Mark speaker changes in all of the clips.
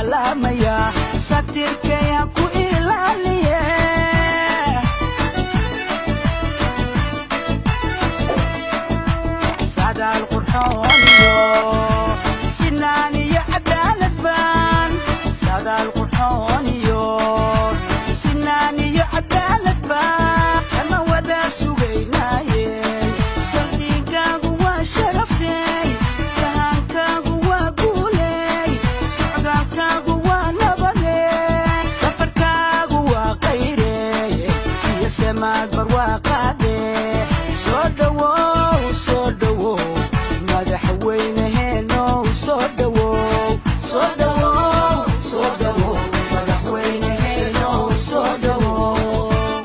Speaker 1: salaamaya satirkayaan ku ilaaliye sadaal qurxooniyo sinaan iyo cadaalad baan sadaal qurxooniyo sinaan iyo cadaalad baan kama wada sugaynaaye saldhigaagu waa sharafey sahankaagu waa guuley socdaalkaagu waa nabade safarkaagu waa qayrey iyo samaad barwaaqaade soo dhowow madaxweynaheenow soo dhowow soo dhowow soo dhowow madaxweynaheenow soo dhowow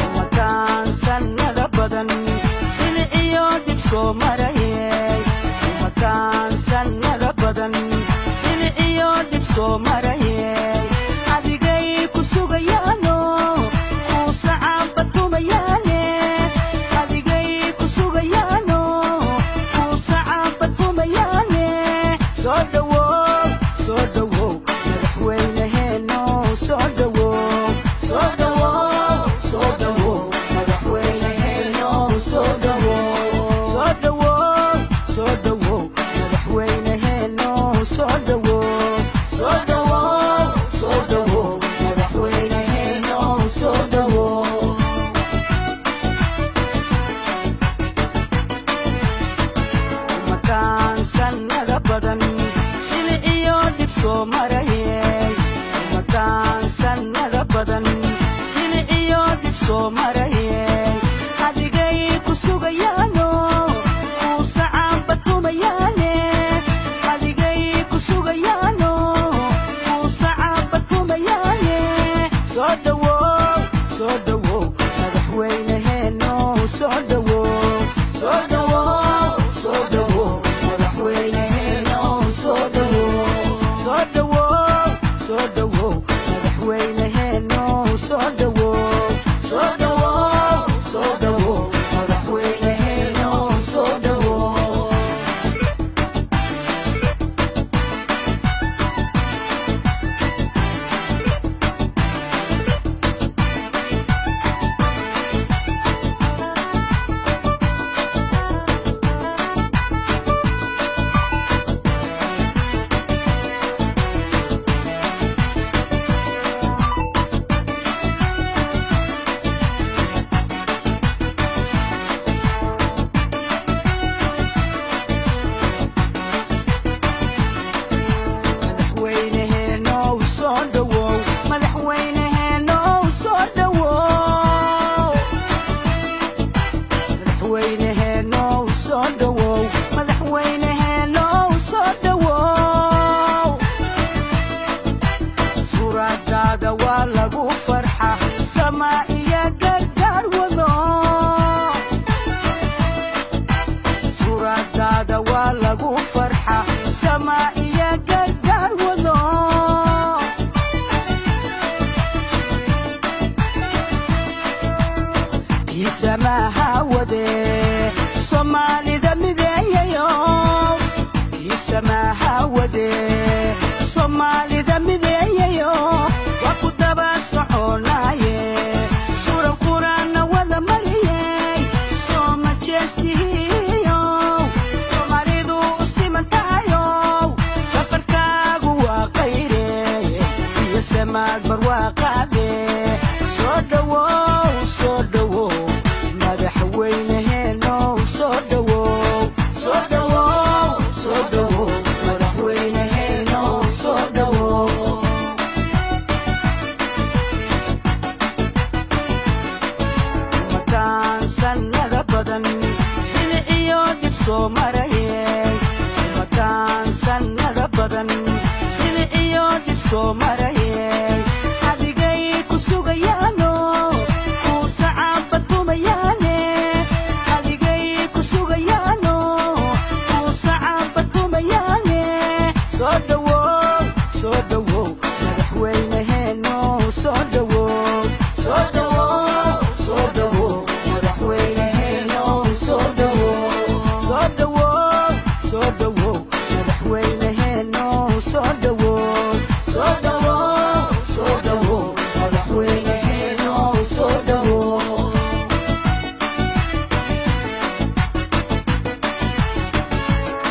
Speaker 1: umataan sannada badan siliciyo dib soo marayey umataan sannada badan siliciyo dib soo marayey adigay ku sugayaano kuu sacaabatumayaane adigay ku sugayaano kuu sacaabatumayaane soo dhowow madaxweynaheenow soo dhowow soo dhowow soo dhowow madaxweynaheenow soo dhowow soo dhowow soo dhowow madaxweynaheenow soo dhowow soo dhowow soo dhowow madaxweynaheenow soo dhowow umataan sannada badan siliciyo dib soo marayey umataan sannada badan siliciyo dib soo marayey adigay ku sugayaano kuu sacaabatumayaane adigay ku sugayaano kuu sacaabatumayaane soo dhowow madaxweynaheenow soo dhowow soo dhowow soo dhowow madaxweynaheenow soo dhowow soo dhowow soo dhowow madaxweynaheenow soo dhowow soo dhowow soo dhowow madaxweynaheenow soo dhowow madaxweynaheenow soo dhowow madaxweynaheenow soo dhowow madaxweynaheenow soo dhowow madaxweynaheenow soo dhowow suuradaada waa lagu farxa samaa iyo gargaar wado suuradaada waa lagu farxa samaa iyo gargaar wado kii samaaha wade soomaalida mideeyayo kii samaaha wade soomaalida mideeyayo waa ku daba soconaaye suran quraanna wada mariyey soo majeestihiyo soomaalidu u simantahayow safarkaagu waa qayrey iyo samaad barwaaqaade soo dhowow madaxweynaheenow soo dhowow soo dhowow soo dhowow madaxweynaheenow soo dhowow umataan sannada badan siliciyo dib soo marayey umataan sannada badan siliciyo dib soo marayey adigay ku sugayaano kuu sacaabatumayaane adigay ku sugayaano kuu sacaabatumayaane soo dhowow madaxweynaheenow soo dhowow soo dhowow soo dhowow madaxweynaheenow soo dhowow soo dhowow soo dhawow madaxweynaheeno soo dhawow soo dhawow soo dhawow madaxweynaheeno soo dhawow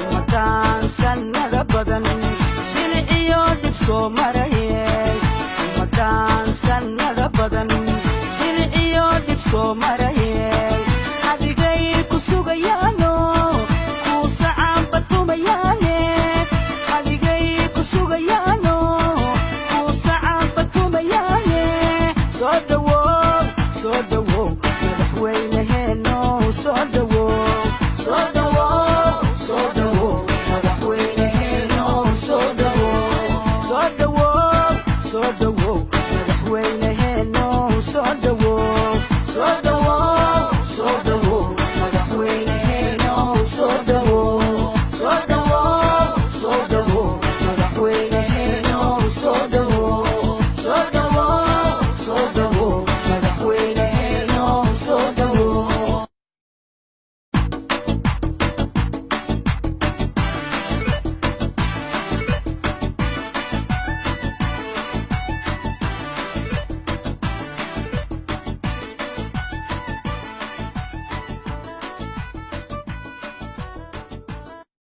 Speaker 1: umadaan sannada badan siliciyo dhib soo marayay umadaan sannada badan siliciyo dhib soo marayay adigay ku sugayaano kuu sacaanba tumayaane adigay ku sugayaano kuu sacaanba tumayaane soo dhawow madaxweynaheeno soo dhawow soo dhawow soo dhawow madaxweynaheeno soo dhawow soo dhawow soo dhawow madaxweynaheeno soo dhawow soo